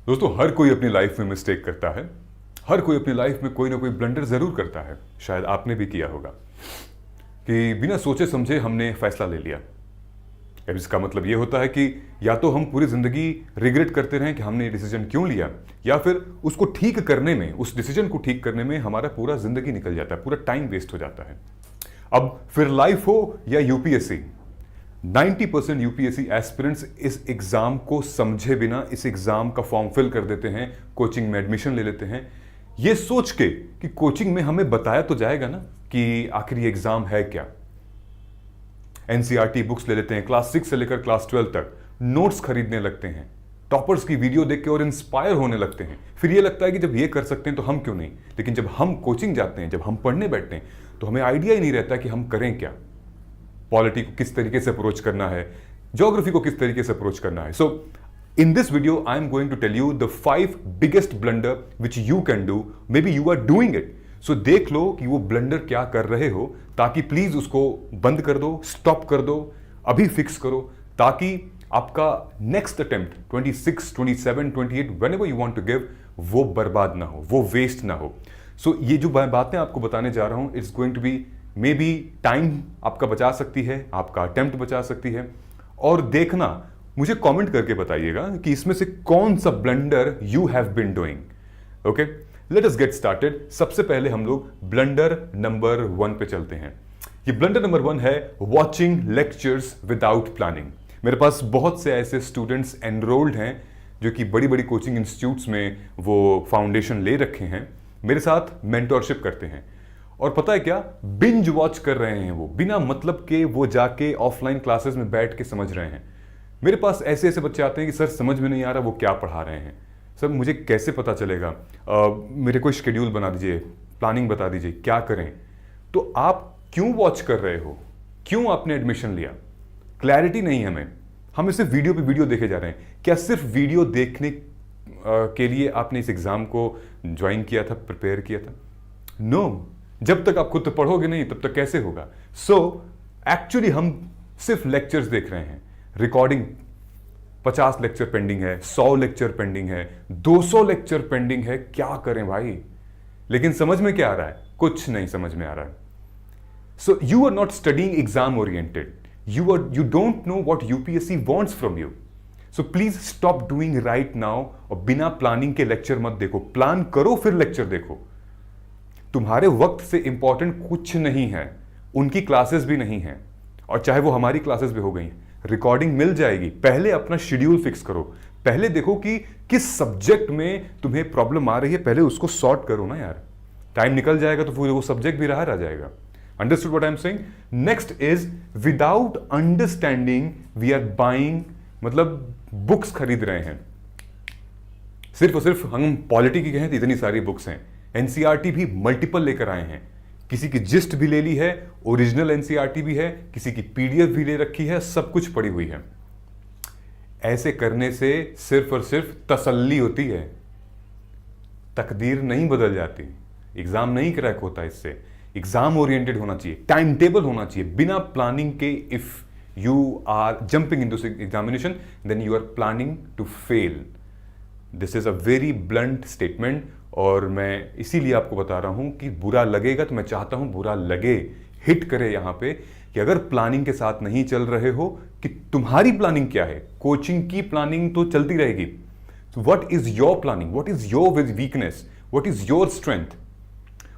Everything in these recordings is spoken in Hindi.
दोस्तों, हर कोई अपनी लाइफ में मिस्टेक करता है। हर कोई अपनी लाइफ में कोई ना कोई ब्लंडर जरूर करता है। शायद आपने भी किया होगा कि बिना सोचे समझे हमने फैसला ले लिया। अब इसका मतलब ये होता है कि या तो हम पूरी जिंदगी रिग्रेट करते रहें कि हमने ये डिसीजन क्यों लिया, या फिर उसको ठीक करने में, उस डिसीजन को ठीक करने में हमारा पूरा जिंदगी निकल जाता है, पूरा टाइम वेस्ट हो जाता है। अब फिर लाइफ हो या यूपीएससी, 90% यूपीएससी एस्पिरेंट्स इस एग्जाम को समझे बिना इस एग्जाम का फॉर्म फिल कर देते हैं, कोचिंग में एडमिशन ले लेते हैं, ये सोच के कि कोचिंग में हमें बताया तो जाएगा ना कि आखिर ये एग्जाम है क्या। एनसीईआरटी बुक्स ले लेते हैं, क्लास 6 से लेकर क्लास 12 तक, नोट्स खरीदने लगते हैं, टॉपर्स की वीडियो देख के और इंस्पायर होने लगते हैं। फिर ये लगता है कि जब ये कर सकते हैं तो हम क्यों नहीं। लेकिन जब हम कोचिंग जाते हैं, जब हम पढ़ने बैठते हैं, तो हमें आइडिया ही नहीं रहता कि हम करें क्या। पॉलिटी को किस तरीके से अप्रोच करना है, ज्योग्राफी को किस तरीके से अप्रोच करना है। सो in this video I am going to tell you the 5 biggest blunder which you can do. Maybe you are doing it. So देख लो कि वो ब्लंडर क्या कर रहे हो, ताकि प्लीज उसको बंद कर दो, स्टॉप कर दो, अभी फिक्स करो, ताकि आपका next attempt 26, 27, 28 whenever you want to give वो बर्बाद ना हो, वो वेस्ट ना हो। सो ये जो बातें आपको बताने जा रहा हूं, it's going to be maybe time आपका बचा सकती है, आपका अटेम्प्ट बचा सकती है। और देखना, मुझे कमेंट करके बताइएगा कि इसमें से कौन सा blunder you have been doing. Okay, let us get started. सबसे पहले हम लोग ब्लंडर नंबर 1 पे चलते हैं। ये ब्लंडर नंबर 1 है वॉचिंग लेक्चर्स विदाउट प्लानिंग। मेरे पास बहुत से ऐसे स्टूडेंट्स एनरोल्ड हैं जो कि बड़ी बड़ी कोचिंग इंस्टीट्यूट्स में वो फाउंडेशन ले रखे हैं, मेरे साथ मेंटोरशिप करते हैं। और पता है क्या, बिंज वॉच कर रहे हैं वो, बिना मतलब के वो जाके ऑफलाइन क्लासेस में बैठ के समझ रहे हैं। मेरे पास ऐसे ऐसे बच्चे आते हैं कि सर समझ में नहीं आ रहा वो क्या पढ़ा रहे हैं, सर मुझे कैसे पता चलेगा, मेरे को शेड्यूल बना दीजिए, प्लानिंग बता दीजिए, क्या करें। तो आप क्यों वॉच कर रहे हो, क्यों आपने एडमिशन लिया? क्लैरिटी नहीं है हमें, हम सिर्फ वीडियो पे वीडियो देखे जा रहे हैं। क्या सिर्फ वीडियो देखने के लिए आपने इस एग्जाम को ज्वाइन किया था, प्रिपेयर किया था? नो, जब तक आप खुद पढ़ोगे नहीं तब तक कैसे होगा। सो एक्चुअली हम सिर्फ लेक्चर्स देख रहे हैं। रिकॉर्डिंग 50 लेक्चर पेंडिंग है, 100 लेक्चर पेंडिंग है, 200 लेक्चर पेंडिंग है, क्या करें भाई। लेकिन समझ में क्या आ रहा है? कुछ नहीं समझ में आ रहा है। So you are not studying exam oriented, you don't know what UPSC wants from you. So please stop doing right now. और बिना प्लानिंग के लेक्चर मत देखो, प्लान करो फिर लेक्चर देखो। तुम्हारे वक्त से इंपॉर्टेंट कुछ नहीं है, उनकी क्लासेस भी नहीं है, और चाहे वो हमारी क्लासेस भी हो गई, रिकॉर्डिंग मिल जाएगी। पहले अपना शेड्यूल फिक्स करो, पहले देखो कि किस सब्जेक्ट में तुम्हें प्रॉब्लम आ रही है, पहले उसको सॉर्ट करो ना यार। टाइम निकल जाएगा तो फिर वो सब्जेक्ट भी रह जाएगा। Understood what I am saying? Next is without understanding we are buying, मतलब बुक्स खरीद रहे हैं। सिर्फ और सिर्फ हम पॉलिटी की कहें तो इतनी सारी बुक्स हैं, एनसीईआरटी भी मल्टीपल लेकर आए हैं, किसी की जिस्ट भी ले ली है, ओरिजिनल एनसीईआरटी भी है, किसी की पीडीएफ भी ले रखी है, सब कुछ पड़ी हुई है। ऐसे करने से सिर्फ और सिर्फ तसल्ली होती है, तकदीर नहीं बदल जाती, एग्जाम नहीं क्रैक होता इससे। एग्जाम ओरिएंटेड होना चाहिए, टाइम टेबल होना चाहिए, बिना प्लानिंग के। If you are jumping into examination then you are planning to fail. This is a very blunt statement, और मैं इसीलिए आपको बता रहा हूं कि बुरा लगेगा तो मैं चाहता हूं बुरा लगे, हिट करे यहां पे, कि अगर प्लानिंग के साथ नहीं चल रहे हो, कि तुम्हारी प्लानिंग क्या है। कोचिंग की प्लानिंग तो चलती रहेगी। What is your planning, what is your weakness, what is your strength,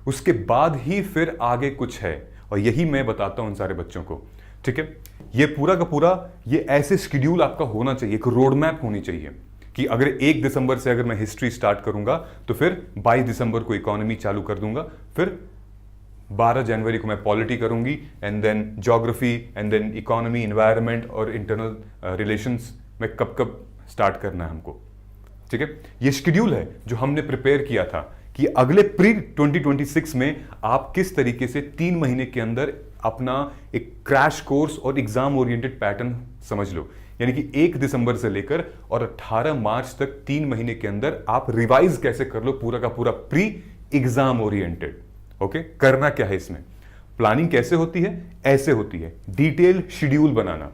उसके बाद ही फिर आगे कुछ है। और यही मैं बताता हूं उन सारे बच्चों को। ठीक है, ये पूरा का पूरा ये ऐसे शेड्यूल आपका होना चाहिए, एक रोड मैप होनी चाहिए कि अगर 1 दिसंबर से अगर मैं हिस्ट्री स्टार्ट करूंगा तो फिर 22 दिसंबर को इकोनॉमी चालू कर दूंगा, फिर 12 जनवरी को मैं पॉलिटी करूंगी, and then geography, and then economy, environment और इंटरनल रिलेशंस में कब कब स्टार्ट करना है हमको। ठीक है, ये शेड्यूल है जो हमने प्रिपेयर किया था कि अगले प्री 2026 में आप किस तरीके से 3 महीने के अंदर अपना एक क्रैश कोर्स और एग्जाम ओरिएंटेड पैटर्न समझ लो। यानी कि 1 दिसंबर से लेकर और 18 मार्च तक 3 महीने के अंदर आप रिवाइज कैसे कर लो पूरा का पूरा प्री एग्जाम ओरिएंटेड। ओके, करना क्या है इसमें, प्लानिंग कैसे होती है? ऐसे होती है, डिटेल शेड्यूल बनाना।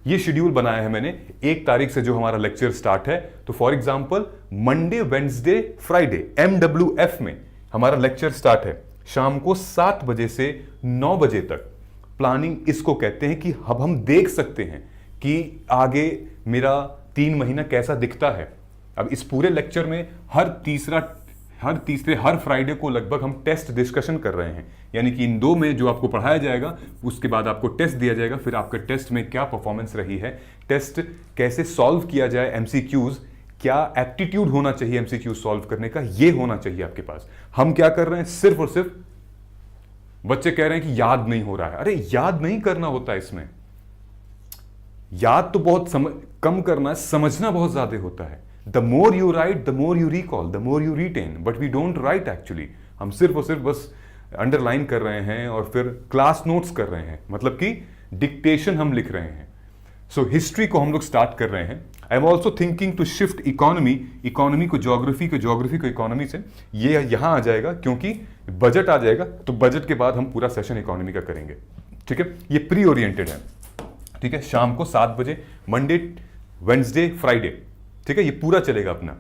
ये शेड्यूल बनाया है मैंने 1 तारीख से जो हमारा लेक्चर स्टार्ट है। तो for example Monday, Wednesday, Friday MWF में हमारा लेक्चर स्टार्ट है शाम को 7 बजे से 9 बजे तक। प्लानिंग इसको कहते हैं कि अब हम देख सकते हैं कि आगे मेरा 3 महीना कैसा दिखता है। अब इस पूरे लेक्चर में हर तीसरे हर फ्राइडे को लगभग हम टेस्ट डिस्कशन कर रहे हैं, यानी कि इन 2 में जो आपको पढ़ाया जाएगा उसके बाद आपको टेस्ट दिया जाएगा, फिर आपका टेस्ट में क्या परफॉर्मेंस रही है, टेस्ट कैसे सॉल्व किया जाए, MCQs क्या एप्टीट्यूड होना चाहिए MCQ सॉल्व करने का, ये होना चाहिए आपके पास। हम क्या कर रहे हैं, सिर्फ और सिर्फ बच्चे कह रहे हैं कि याद नहीं हो रहा है। अरे याद नहीं करना होता, इसमें याद तो बहुत कम करना है, समझना बहुत ज्यादा होता है। The more you write the more you recall, the more you retain, but we don't write actually. हम सिर्फ और सिर्फ बस अंडरलाइन कर रहे हैं और फिर क्लास नोट्स कर रहे हैं, मतलब कि डिक्टेशन हम लिख रहे हैं। सो हिस्ट्री को हम लोग स्टार्ट कर रहे हैं। I am also thinking to shift economy को ज्योग्राफी को इकोनॉमी से, ये यहां आ जाएगा क्योंकि बजट आ जाएगा, तो बजट के बाद हम पूरा सेशन इकोनॉमी का करेंगे। ठीक है, ये प्री ओरिएंटेड है। ठीक है, शाम को 7 बजे मंडे, वेडनेसडे, फ्राइडे। ठीक है, ये पूरा चलेगा अपना।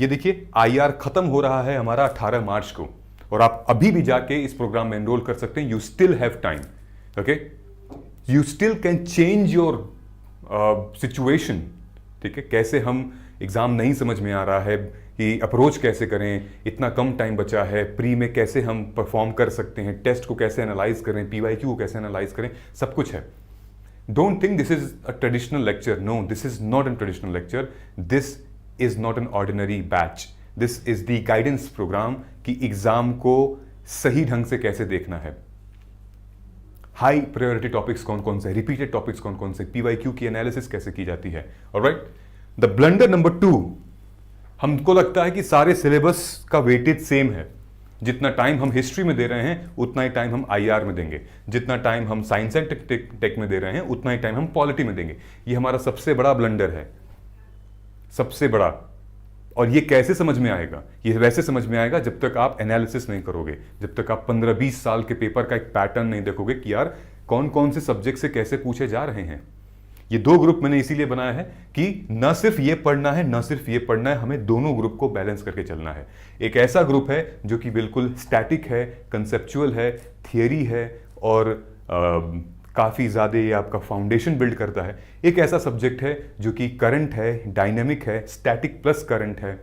ये देखिए IR खत्म हो रहा है हमारा 18 मार्च को, और आप अभी भी जाके इस प्रोग्राम में एनरोल कर सकते हैं। You still have time. Okay, you still can change your situation. ठीक है, कैसे हम एग्जाम नहीं समझ में आ रहा है कि अप्रोच कैसे करें, इतना कम टाइम बचा है, प्री में कैसे हम परफॉर्म कर सकते हैं, टेस्ट को कैसे एनालाइज करें, PYQ को कैसे एनालाइज करें, सब कुछ है। Don't think this is a traditional lecture. No, this is not a traditional lecture. This is not an ordinary batch. This is the guidance program कि एग्जाम को सही ढंग से कैसे देखना है, हाई प्रायोरिटी टॉपिक्स कौन कौन से, रिपीटेड टॉपिक्स कौन कौन से, PYQ की एनालिसिस कैसे की जाती है। ऑलराइट, द ब्लंडर नंबर 2, हमको लगता है कि सारे सिलेबस का वेटेज सेम है। जितना टाइम हम हिस्ट्री में दे रहे हैं उतना ही टाइम हम IR में देंगे, जितना टाइम हम साइंस एंड टेक में दे रहे हैं उतना ही टाइम हम पॉलिटी में देंगे। ये हमारा सबसे बड़ा ब्लंडर है, सबसे बड़ा। और ये कैसे समझ में आएगा, ये वैसे समझ में आएगा जब तक आप एनालिसिस नहीं करोगे, जब तक आप 15-20 साल के पेपर का एक पैटर्न नहीं देखोगे कि यार कौन कौन से सब्जेक्ट से कैसे पूछे जा रहे हैं। ये 2 ग्रुप मैंने इसीलिए बनाया है कि न सिर्फ ये पढ़ना है, न सिर्फ ये पढ़ना है, हमें दोनों ग्रुप को बैलेंस करके चलना है। एक ऐसा ग्रुप है जो कि बिल्कुल स्टैटिक है, कंसेप्चुअल है, थियरी है और काफ़ी ज़्यादा ये आपका फाउंडेशन बिल्ड करता है। एक ऐसा सब्जेक्ट है जो कि करंट है, डायनेमिक है, स्टैटिक प्लस करंट है।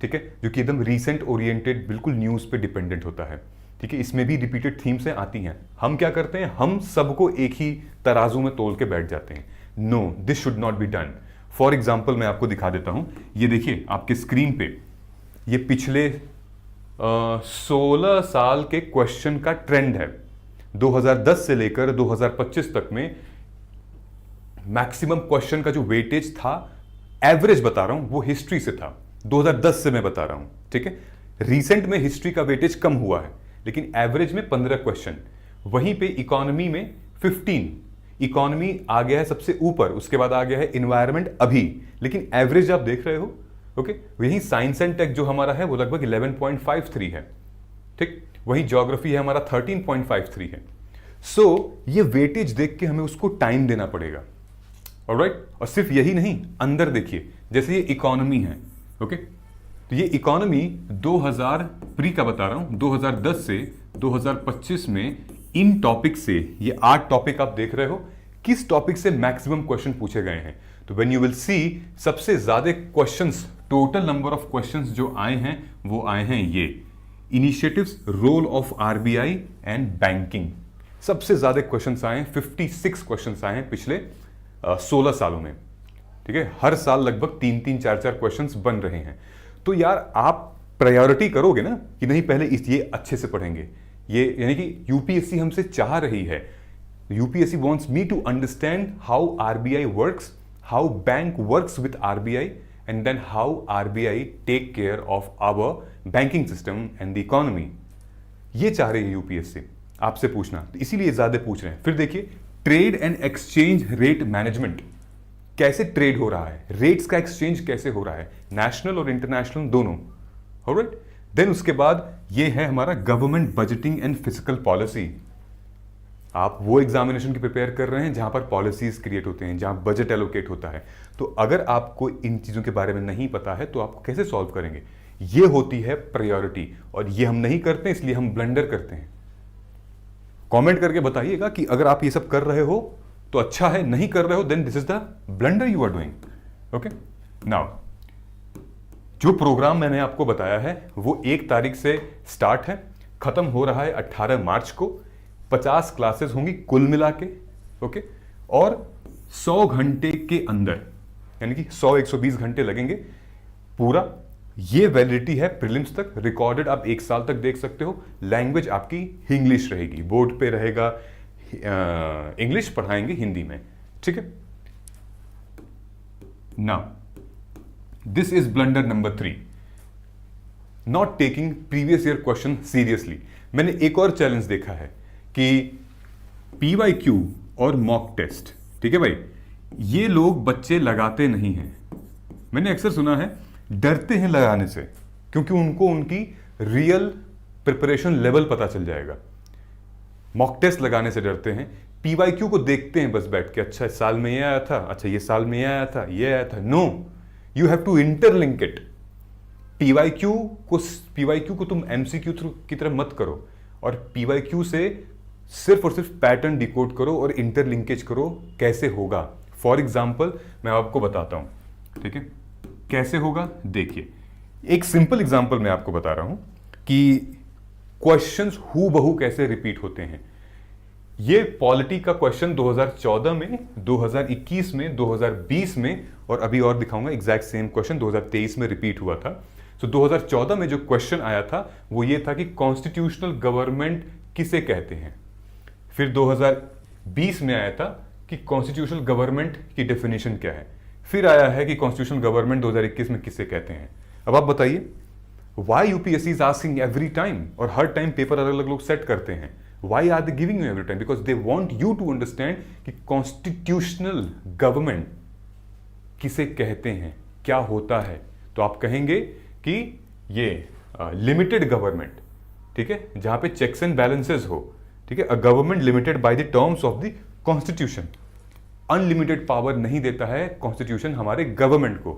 ठीक है, जो कि एकदम रीसेंट ओरिएंटेड, बिल्कुल न्यूज़ पे डिपेंडेंट होता है। ठीक है, इसमें भी रिपीटेड थीम्स आती हैं। हम क्या करते हैं, हम सबको एक ही तराजू में तोल के बैठ जाते हैं। No, this should not be done. For example मैं आपको दिखा देता हूं, ये देखिए आपके स्क्रीन पे, ये पिछले 16 साल के क्वेश्चन का ट्रेंड है। 2010 से लेकर 2025 तक में मैक्सिमम क्वेश्चन का जो वेटेज था, एवरेज बता रहा हूं, वो हिस्ट्री से था। 2010 से मैं बता रहा हूं। ठीक है, रिसेंट में हिस्ट्री का वेटेज कम हुआ है, लेकिन एवरेज में 15 क्वेश्चन। वहीं पे इकोनॉमी में 15, इकोनॉमी आ गया है सबसे ऊपर, उसके बाद आ गया है इन्वायरमेंट अभी, लेकिन एवरेज आप देख रहे हो। ओके, वहीं साइंस एंड टेक जो हमारा है वो लगभग 11.53 है। ठीक, वहीं ज्योग्राफी है हमारा 13.53 है। सो ये वेटेज देख के हमें उसको टाइम देना पड़ेगा। ऑलराइट, और सिर्फ यही नहीं, अंदर देखिए, जैसे ये इकोनॉमी है। ओके, तो ये इकोनॉमी 2000 प्री का बता रहा हूं, 2010 से 2025 में इन टॉपिक से, ये 8 टॉपिक आप देख रहे हो, किस टॉपिक से मैक्सिमम क्वेश्चन पूछे गए हैं। तो व्हेन यू विल सी, सबसे ज्यादा questions, total number of questions जो आए हैं वो आए हैं ये initiatives, role of RBI and banking. सबसे ज्यादा क्वेश्चंस आए हैं, 56 क्वेश्चंस आए हैं पिछले 16 सालों में। ठीक है, हर साल लगभग 3-3, 4-4 क्वेश्चंस बन रहे हैं। तो यार आप प्रायोरिटी करोगे ना कि नहीं, पहले ये अच्छे से पढ़ेंगे। ये यानी कि यूपीएससी हमसे चाह रही है, UPSC wants me to understand how RBI works, how bank works with RBI, and then how RBI take care of our banking system and the economy. ये चाह रही है यूपीएससी आपसे पूछना, तो इसीलिए ज्यादा पूछ रहे हैं। फिर देखिए, trade and exchange rate management, कैसे ट्रेड हो रहा है, रेट्स का एक्सचेंज कैसे हो रहा है, नेशनल और इंटरनेशनल दोनों। ऑलराइट, देन उसके बाद ये है हमारा government budgeting and physical policy. आप वो एग्जामिनेशन की प्रिपेयर कर रहे हैं जहां पर पॉलिसीज क्रिएट होते हैं, जहां बजट एलोकेट होता है। तो अगर आपको इन चीज़ों के बारे में नहीं पता है तो आप कैसे सॉल्व करेंगे? ये होती है प्रायोरिटी, और ये हम नहीं करते, इसलिए हम ब्लंडर करते हैं। कमेंट करके बताइएगा कि अगर आप ये सब कर रहे हो तो अच्छा है, नहीं कर रहे हो then this is the blunder you are doing. Okay, now जो प्रोग्राम मैंने आपको बताया है वो 1 तारीख से स्टार्ट है, खत्म हो रहा है 18 मार्च को। 50 क्लासेस होंगी कुल मिला के। ओके, और 100 घंटे के अंदर, यानी कि 100-120 घंटे लगेंगे पूरा। ये वैलिडिटी है प्रीलिम्स तक, रिकॉर्डेड आप 1 साल तक देख सकते हो। लैंग्वेज आपकी इंग्लिश रहेगी, बोर्ड पे रहेगा इंग्लिश, पढ़ाएंगे हिंदी में। ठीक है, now this is blunder number 3, not taking previous year question seriously. मैंने एक और चैलेंज देखा है कि पीवाईक्यू और मॉक टेस्ट, ठीक है भाई, ये लोग बच्चे लगाते नहीं हैं। मैंने अक्सर सुना है डरते हैं लगाने से, क्योंकि उनको उनकी रियल प्रिपरेशन लेवल पता चल जाएगा। मॉक टेस्ट लगाने से डरते हैं, पीवाईक्यू को देखते हैं बस बैठ के, अच्छा इस साल में ये आया था, अच्छा ये साल में ये आया था, ये आया था। No, you have to interlink it. PYQ को तुम एमसीक्यू की तरह मत करो, और पीवाईक्यू से सिर्फ और सिर्फ पैटर्न डिकोड करो और इंटरलिंकेज करो। कैसे होगा? फॉर एग्जाम्पल मैं आपको बताता हूं, ठीक है, कैसे होगा। देखिए, एक सिंपल एग्जाम्पल मैं आपको बता रहा हूं कि क्वेश्चंस हूबहू कैसे रिपीट होते हैं। ये पॉलिटी का क्वेश्चन 2014 में, 2021 में, 2020 में, और अभी और दिखाऊंगा एग्जैक्ट सेम क्वेश्चन 2023 में रिपीट हुआ था। तो 2014 में जो क्वेश्चन आया था वो ये था कि कॉन्स्टिट्यूशनल गवर्नमेंट किसे कहते हैं। फिर 2020 में आया था कि कॉन्स्टिट्यूशनल गवर्नमेंट की डेफिनेशन क्या है। फिर आया है कि कॉन्स्टिट्यूशनल गवर्नमेंट 2021 में किसे कहते हैं। अब आप बताइए, why UPSC is asking every time, और हर टाइम पेपर अलग अलग लोग सेट करते हैं। Why are they giving you every time? Because they want you to understand कि कॉन्स्टिट्यूशनल गवर्नमेंट किसे कहते हैं, क्या होता है। तो आप कहेंगे कि ये लिमिटेड गवर्नमेंट, ठीक है, जहां पे चेक्स एंड बैलेंसेस हो, ठीक है, a government limited by the terms of the constitution. Unlimited power नहीं देता है कॉन्स्टिट्यूशन हमारे गवर्नमेंट को,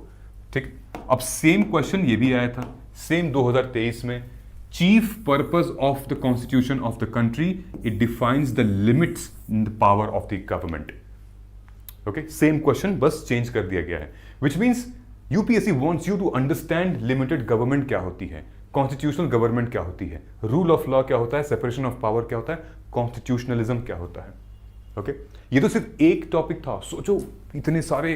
ठीक। अब सेम क्वेश्चन ये भी आया था, सेम 2023 में। Chief purpose of the constitution of the country, it defines the limits in the power of the government. Okay, same question बस चेंज कर दिया गया है, which means UPSC wants you to understand limited government क्या होती है, कॉन्स्टिट्यूशनल गवर्नमेंट क्या होती है, रूल ऑफ लॉ क्या होता है, सेपरेशन ऑफ पावर क्या होता है, कॉन्स्टिट्यूशनलिज्म क्या होता है। ओके, ये तो सिर्फ एक टॉपिक था। सोचो, इतने सारे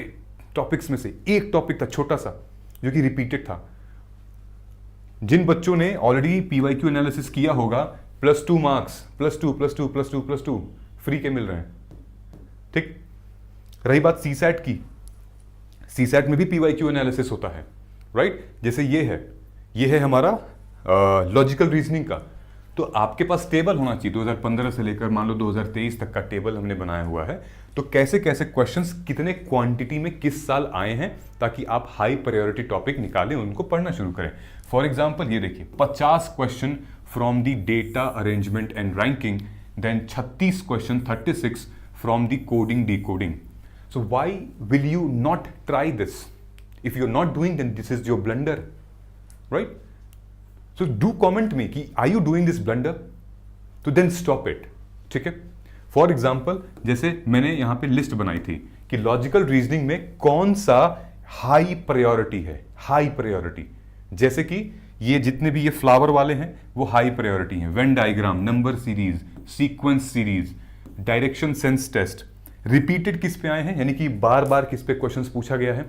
टॉपिक्स में से एक टॉपिक था छोटा सा जो कि रिपीटेड था। जिन बच्चों ने ऑलरेडी पीवाईक्यू एनालिसिस किया होगा, +2 मार्क्स, +2 फ्री के मिल रहे हैं, ठीक। रही बात सीसैट की, सीसैट में भी पीवाईक्यू एनालिसिस होता है, राइट। जैसे ये है हमारा लॉजिकल रीजनिंग का। तो आपके पास टेबल होना चाहिए 2015 से लेकर मान लो 2023 तक का टेबल हमने बनाया हुआ है। तो कैसे कैसे क्वेश्चंस कितने क्वांटिटी में किस साल आए हैं, ताकि आप हाई प्रायोरिटी टॉपिक निकालें, उनको पढ़ना शुरू करें। फॉर एग्जांपल ये देखिए, 50 question from the data arrangement and ranking, then 36 question 36 from the coding decoding. So why will you not try this? If you are not doing then this is your blunder, right. So do comment me कि are you doing this blunder? तो then stop it, ठीक है। फॉर एग्जाम्पल, जैसे मैंने यहां पे लिस्ट बनाई थी कि लॉजिकल रीजनिंग में कौन सा हाई प्रायोरिटी है, हाई प्रायोरिटी। जैसे कि ये जितने भी ये फ्लावर वाले हैं वो हाई प्रायोरिटी हैं, Venn diagram, number series, sequence series, direction sense test. Repeated किस पे आए हैं, यानी कि बार बार किस पे क्वेश्चंस पूछा गया है,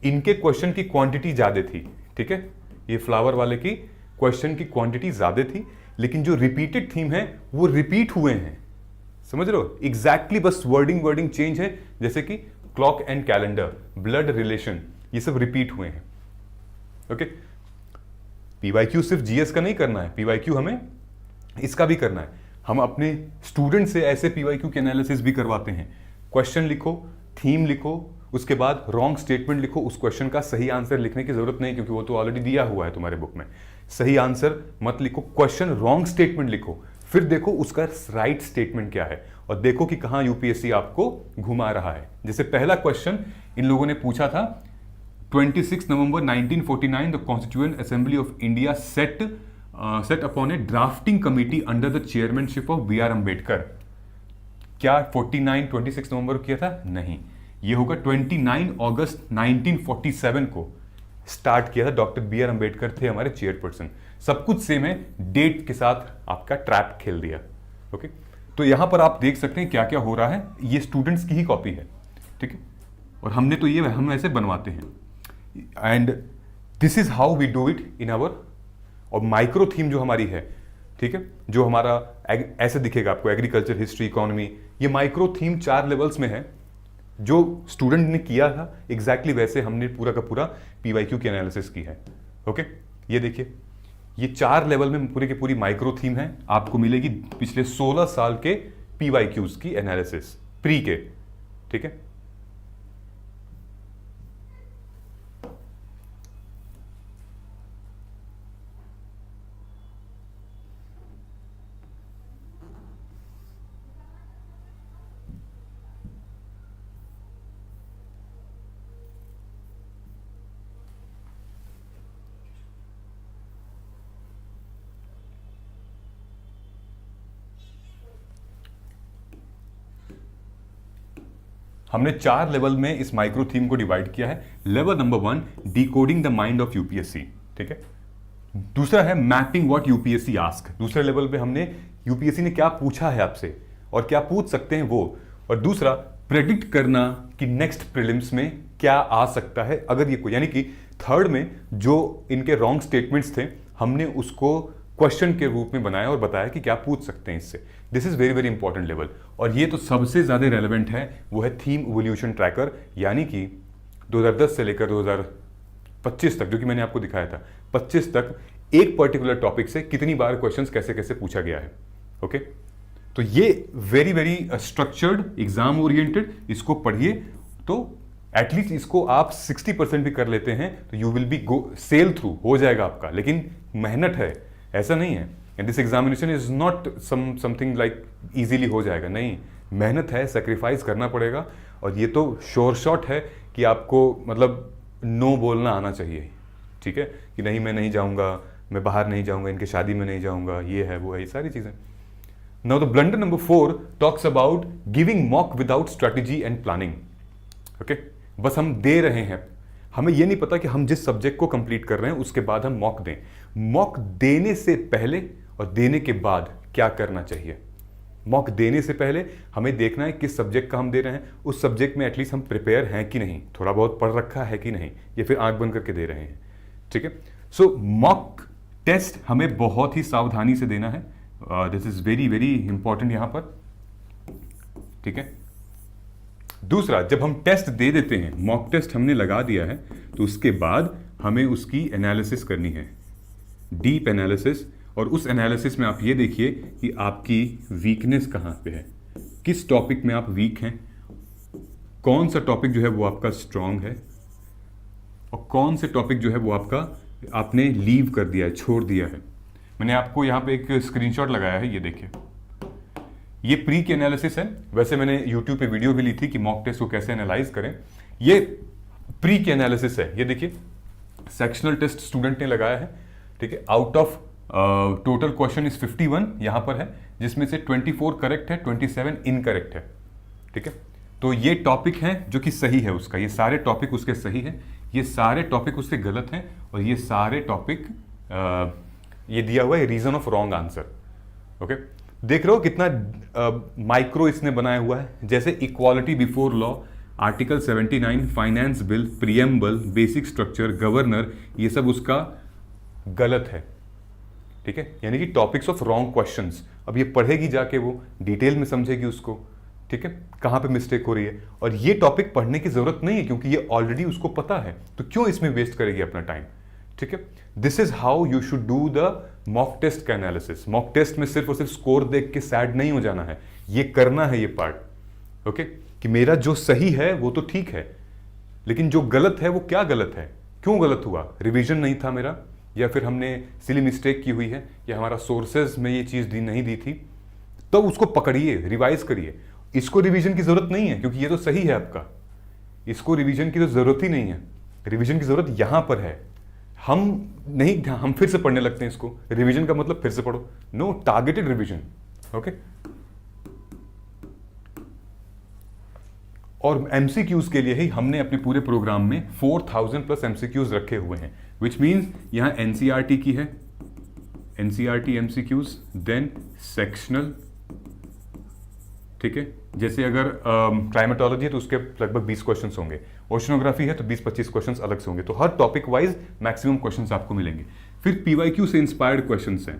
इनके क्वेश्चन की क्वांटिटी ज्यादा थी, ठीक है। ये फ्लावर वाले की क्वेश्चन की क्वांटिटी ज्यादा थी, लेकिन जो रिपीटेड थीम है वो रिपीट हुए हैं, समझ रहे हो। एग्जैक्टली बस वर्डिंग चेंज है, जैसे कि clock and calendar, blood relation, ये सब रिपीट हुए हैं। ओके, पीवाईक्यू सिर्फ जीएस का नहीं करना है, पीवाईक्यू हमें इसका भी करना है। हम अपने स्टूडेंट से ऐसे पीवाईक्यू के एनालिसिस भी करवाते हैं। क्वेश्चन लिखो, थीम लिखो, उसके बाद रॉन्ग स्टेटमेंट लिखो। उस क्वेश्चन का सही आंसर लिखने की जरूरत नहीं, क्योंकि वो तो ऑलरेडी दिया हुआ है तुम्हारे बुक में। सही आंसर मत लिखो, क्वेश्चन रॉन्ग स्टेटमेंट लिखो, फिर देखो उसका राइट स्टेटमेंट क्या है और देखो कि कहां यूपीएससी आपको घुमा रहा है। जैसे पहला क्वेश्चन इन लोगों ने पूछा था, 26 November 1949 the constituent assembly of India set upon a drafting committee under the chairmanship of B R Ambedkar. क्या 26 नवंबर को किया था? नहीं, ये होगा 29 अगस्त 1947 को स्टार्ट किया था। डॉक्टर बी आर अम्बेडकर थे हमारे चेयरपर्सन। सब कुछ सेम है, डेट के साथ आपका ट्रैप खेल दिया। ओके, तो यहां पर आप देख सकते हैं क्या क्या हो रहा है। ये स्टूडेंट्स की ही कॉपी है, ठीक है, और हमने तो ये हम ऐसे बनवाते हैं, and this is how we do it in our. और माइक्रो थीम जो हमारी है, ठीक है, जो हमारा ऐसे दिखेगा आपको, एग्रीकल्चर, हिस्ट्री, इकोनॉमी, ये माइक्रो थीम 4 लेवल्स में है। जो स्टूडेंट ने किया था एग्जैक्टली वैसे हमने पूरा का पूरा पीवाईक्यू की एनालिसिस की है। ओके, ये देखिए, ये 4 लेवल में पूरी की पूरी माइक्रो थीम है। आपको मिलेगी पिछले 16 साल के पीवाईक्यूज की एनालिसिस, प्री के, ठीक है। हमने 4 लेवल में इस माइक्रो थीम को डिवाइड किया है। Level number 1, decoding the mind of UPSC, ठीक है। दूसरा है मैपिंग व्हाट यूपीएससी आस्क। दूसरे लेवल पे हमने यूपीएससी ने क्या पूछा है आपसे और क्या पूछ सकते हैं वो। और दूसरा, प्रेडिक्ट करना कि नेक्स्ट प्रीलिम्स में क्या आ सकता है अगर ये कोई, यानी कि थर्ड में जो इनके रॉन्ग स्टेटमेंट्स थे हमने उसको क्वेश्चन के रूप में बनाया और बताया कि क्या पूछ सकते हैं इससे। This is very very important level. और ये तो सबसे ज्यादा रेलेवेंट है, वो है थीम इवोल्यूशन ट्रैकर, यानी कि 2010 से लेकर 2025 तक, जो कि मैंने आपको दिखाया था, 25 तक एक पर्टिकुलर टॉपिक से कितनी बार क्वेश्चंस कैसे कैसे पूछा गया है। ओके, तो ये very very structured, exam oriented, इसको पढ़िए तो एटलीस्ट इसको आप 60% भी कर लेते हैं तो you will be go sail through, हो जाएगा आपका। लेकिन मेहनत है, ऐसा नहीं है। And this examination is not something like easily हो जाएगा, नहीं, मेहनत है, सेक्रीफाइस करना पड़ेगा। और ये तो श्योर शॉट है कि आपको मतलब नो बोलना आना चाहिए, ठीक है, कि नहीं मैं नहीं जाऊंगा, मैं बाहर नहीं जाऊंगा, इनके शादी में नहीं जाऊंगा, ये है वो है, ये सारी चीजें। Now the blunder number 4 talks about giving mock without strategy and planning. Okay, बस हम दे रहे हैं, हमें यह नहीं पता कि हम जिस सब्जेक्ट को कंप्लीट कर रहे हैं उसके बाद हम मॉक दें। मॉक देने से पहले और देने के बाद क्या करना चाहिए। मॉक देने से पहले हमें देखना है किस सब्जेक्ट का हम दे रहे हैं, उस सब्जेक्ट में एटलीस्ट हम प्रिपेयर हैं कि नहीं, थोड़ा बहुत पढ़ रखा है कि नहीं, या फिर आंख बंद करके दे रहे हैं, ठीक है। सो मॉक टेस्ट हमें बहुत ही सावधानी से देना है। This is very very important यहां पर, ठीक है। दूसरा, जब हम टेस्ट दे देते हैं, मॉक टेस्ट हमने लगा दिया है, तो उसके बाद हमें उसकी एनालिसिस करनी है, डीप एनालिसिस। और उस एनालिसिस में आप ये देखिए कि आपकी वीकनेस कहाँ पे है, किस टॉपिक में आप वीक हैं, कौन सा टॉपिक जो है वो आपका स्ट्रांग है और कौन से टॉपिक जो है वो आपका आपने लीव कर दिया है, छोड़ दिया है। मैंने आपको यहाँ पे एक स्क्रीनशॉट लगाया है, ये देखिए, ये प्री की एनालिसिस है। वैसे मैंने YouTube पे वीडियो भी ली थी कि मॉक टेस्ट को कैसे एनालाइज करें। ये प्री की एनालिसिस है, ये देखिए, सेक्शनल टेस्ट स्टूडेंट ने लगाया है, ठीक है। Out of total question is 51 यहां पर है, जिसमें से 24 करेक्ट है, 27 इनकरेक्ट है, ठीक है। तो ये टॉपिक है जो कि सही है उसका, ये सारे टॉपिक उसके सही है, ये सारे टॉपिक उसके गलत हैं, और ये सारे टॉपिक ये दिया हुआ है reason of wrong answer. Okay, देख रहे हो कितना माइक्रो इसने बनाया हुआ है। जैसे equality before law, article 79, finance bill, preamble, basic structure, governor, ये सब उसका गलत है, ठीक है। यानी कि टॉपिक्स ऑफ रॉन्ग क्वेश्चंस। अब ये पढ़ेगी जाके, वो डिटेल में समझेगी उसको, ठीक है, कहां पे मिस्टेक हो रही है। और ये टॉपिक पढ़ने की जरूरत नहीं है क्योंकि ये ऑलरेडी उसको पता है, तो क्यों इसमें वेस्ट करेगी अपना टाइम, ठीक है। This is how you should do the mock test का एनालिसिस। मॉक टेस्ट में सिर्फ और सिर्फ स्कोर देख के सैड नहीं हो जाना है, ये करना है ये पार्ट, ओके, कि मेरा जो सही है वो तो ठीक है, लेकिन जो गलत है वो क्या गलत है, क्यों गलत हुआ, रिवीजन नहीं था मेरा, या फिर हमने सिली मिस्टेक की हुई है, या हमारा सोर्सेज में ये चीज़ नहीं दी थी, तो उसको पकड़िए, रिवाइज करिए। इसको रिवीजन की जरूरत नहीं है क्योंकि ये तो सही है आपका, इसको रिवीजन की तो जरूरत ही नहीं है। रिवीजन की जरूरत यहां पर है। हम फिर से पढ़ने लगते हैं इसको। रिवीजन का मतलब फिर से पढ़ो, नो, टारगेटेड रिवीजन। ओके, और एमसीक्यूज के लिए ही हमने अपने पूरे प्रोग्राम में 4000 प्लस एमसीक्यूज रखे हुए हैं, विच मीन्स यहां एनसीईआरटी की है, एनसीईआरटी एमसीक्यूज, देन सेक्शनल, ठीक है। जैसे अगर क्लाइमेटोलॉजी है तो उसके लगभग 20 क्वेश्चंस होंगे, ओशनोग्राफी है तो 20-25 क्वेश्चंस अलग से होंगे, तो हर टॉपिक वाइज मैक्सिमम क्वेश्चंस आपको मिलेंगे। फिर पीवाईक्यू से इंस्पायर्ड क्वेश्चंस हैं,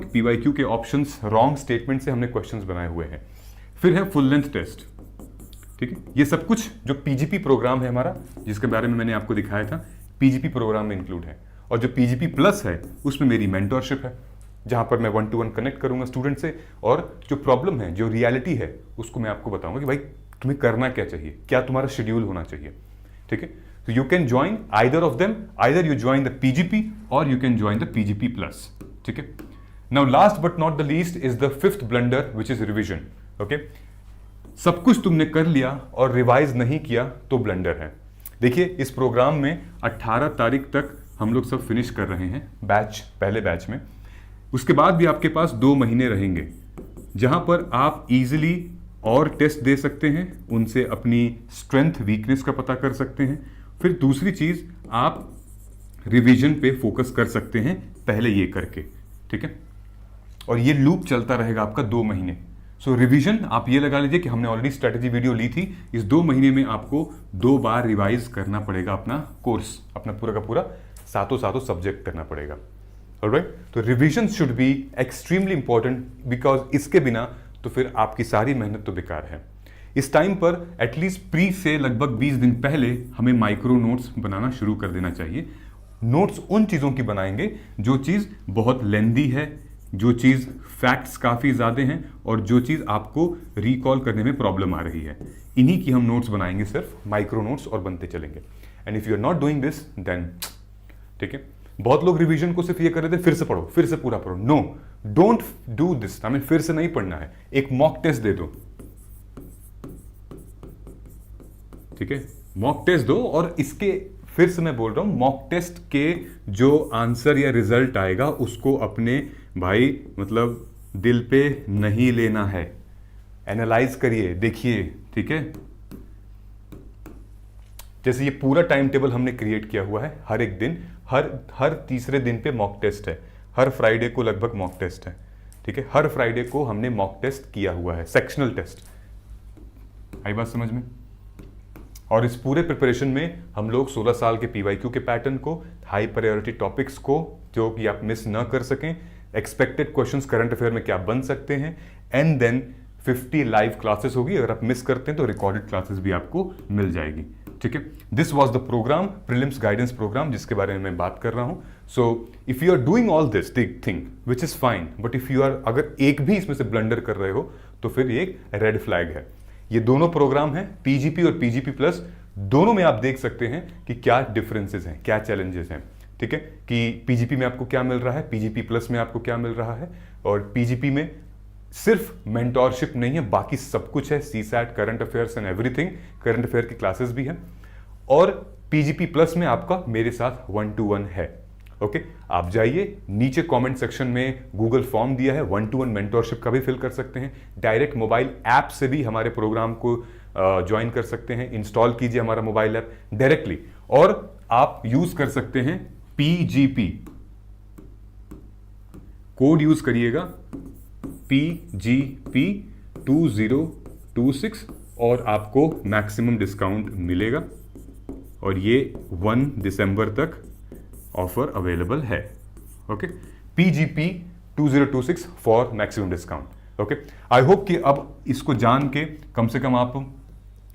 पीवाईक्यू के ऑप्शंस, रॉन्ग स्टेटमेंट से हमने क्वेश्चंस बनाए हुए हैं। फिर है फुल लेंथ टेस्ट, ठीक है। ये सब कुछ जो पीजीपी प्रोग्राम है हमारा, जिसके बारे में मैंने आपको दिखाया था, पीजीपी प्रोग्राम में इंक्लूड है। और जो पीजीपी प्लस है उसमें मेरी मेंटरशिप है, जहां पर मैं 1-to-1 कनेक्ट करूंगा स्टूडेंट से, और जो प्रॉब्लम है, जो रियलिटी है, उसको मैं आपको बताऊंगा कि भाई तुम्हें करना क्या चाहिए, क्या तुम्हारा शेड्यूल होना चाहिए, ठीक है। तो you can join either of them, either you join the PGP और you can join the PGP plus, ठीक है। Now last but not the least is the fifth blunder which is revision. Okay, सब कुछ तुमने कर लिया और रिवाइज नहीं किया तो ब्लंडर है। देखिए इस प्रोग्राम में 18 तारीख तक हम लोग सब फिनिश कर रहे हैं बैच, पहले बैच में। उसके बाद भी आपके पास 2 महीने रहेंगे जहां पर आप इजीली और टेस्ट दे सकते हैं, उनसे अपनी स्ट्रेंथ वीकनेस का पता कर सकते हैं। फिर दूसरी चीज, आप रिवीजन पे फोकस कर सकते हैं पहले ये करके, ठीक है। और ये लूप चलता रहेगा आपका 2 महीने। सो रिवीजन आप ये लगा लीजिए कि हमने ऑलरेडी स्ट्रेटेजी वीडियो ली थी, इस 2 महीने में आपको 2 बार रिवाइज करना पड़ेगा अपना कोर्स, अपना पूरा का पूरा सातों सब्जेक्ट करना पड़ेगा। ऑलराइट, तो revision should be extremely important, because इसके बिना तो फिर आपकी सारी मेहनत तो बेकार है। इस टाइम पर एटलीस्ट प्री से लगभग 20 दिन पहले हमें माइक्रो नोट्स बनाना शुरू कर देना चाहिए। नोट्स उन चीज़ों की बनाएंगे जो चीज़ बहुत लेंदी है, जो चीज़ फैक्ट्स काफ़ी ज़्यादा हैं और जो चीज़ आपको रिकॉल करने में प्रॉब्लम आ रही है, इन्हीं की हम नोट्स बनाएंगे, सिर्फ माइक्रो नोट्स, और बनते चलेंगे। And if you are not doing this then, ठीक है। बहुत लोग रिवीजन को सिर्फ ये कर रहे थे, फिर से पढ़ो, फिर से पूरा पढ़ो। No, don't do this. हमें फिर से नहीं पढ़ना है, एक मॉक टेस्ट दे दो, ठीक है। मॉक टेस्ट दो, और इसके फिर से मैं बोल रहा हूं, मॉक टेस्ट के जो आंसर या रिजल्ट आएगा उसको अपने भाई मतलब दिल पे नहीं लेना है, एनालाइज करिए, देखिए, ठीक है। जैसे ये पूरा टाइम टेबल हमने क्रिएट किया हुआ है, हर एक दिन, हर तीसरे दिन पे मॉक टेस्ट है, हर फ्राइडे को लगभग मॉक टेस्ट है, ठीक है। हर फ्राइडे को हमने मॉक टेस्ट किया हुआ है, सेक्शनल टेस्ट। आई बात समझ में? और इस पूरे प्रिपरेशन में हम लोग 16 साल के पीवाईक्यू के पैटर्न को, हाई प्रायोरिटी टॉपिक्स को, जो कि आप मिस ना कर सकें, एक्सपेक्टेड क्वेश्चंस करंट अफेयर में क्या बन सकते हैं, एंड देन 50 लाइव क्लासेस होगी। अगर आप मिस करते हैं तो रिकॉर्डेड क्लासेस भी आपको मिल जाएगी, ठीक है। This was the program, prelims guidance program, जिसके बारे में मैं बात कर रहा हूं। So if you are doing all this thing which is fine, but if you are, अगर एक भी इसमें से ब्लंडर कर रहे हो तो फिर ये एक रेड फ्लैग है। ये दोनों प्रोग्राम हैं, पीजीपी और पीजीपी प्लस, दोनों में आप देख सकते हैं कि क्या डिफरेंसेस हैं, क्या चैलेंजेस हैं, ठीक है। कि पीजीपी में आपको क्या मिल रहा है, पीजीपी प्लस में आपको क्या मिल रहा है। और पीजीपी में सिर्फ मेंटोरशिप नहीं है, बाकी सब कुछ है, CSAT, current affairs and everything, current affair की क्लासेस भी हैं। और पीजीपी प्लस में आपका मेरे साथ 1-to-1 है। ओके, आप जाइए, नीचे कमेंट सेक्शन में गूगल फॉर्म दिया है, 1-to-1 मेंटोरशिप का भी फिल कर सकते हैं। डायरेक्ट मोबाइल ऐप से भी हमारे प्रोग्राम को ज्वाइन कर सकते हैं। इंस्टॉल कीजिए हमारा मोबाइल ऐप डायरेक्टली, और आप यूज कर सकते हैं पीजीपी, कोड यूज करिएगा PGP 2026 और आपको मैक्सिमम डिस्काउंट मिलेगा। और ये 1 दिसंबर तक ऑफर अवेलेबल है। Okay, PGP 2026 for maximum discount. Okay, I hope कि अब इसको जान के कम से कम आप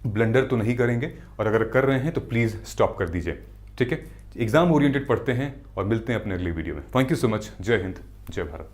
ब्लंडर तो नहीं करेंगे, और अगर कर रहे हैं तो प्लीज स्टॉप कर दीजिए, ठीक है। एग्जाम ओरिएंटेड पढ़ते हैं और मिलते हैं अपने अगली वीडियो में। Thank you so much. जय हिंद, जय भारत।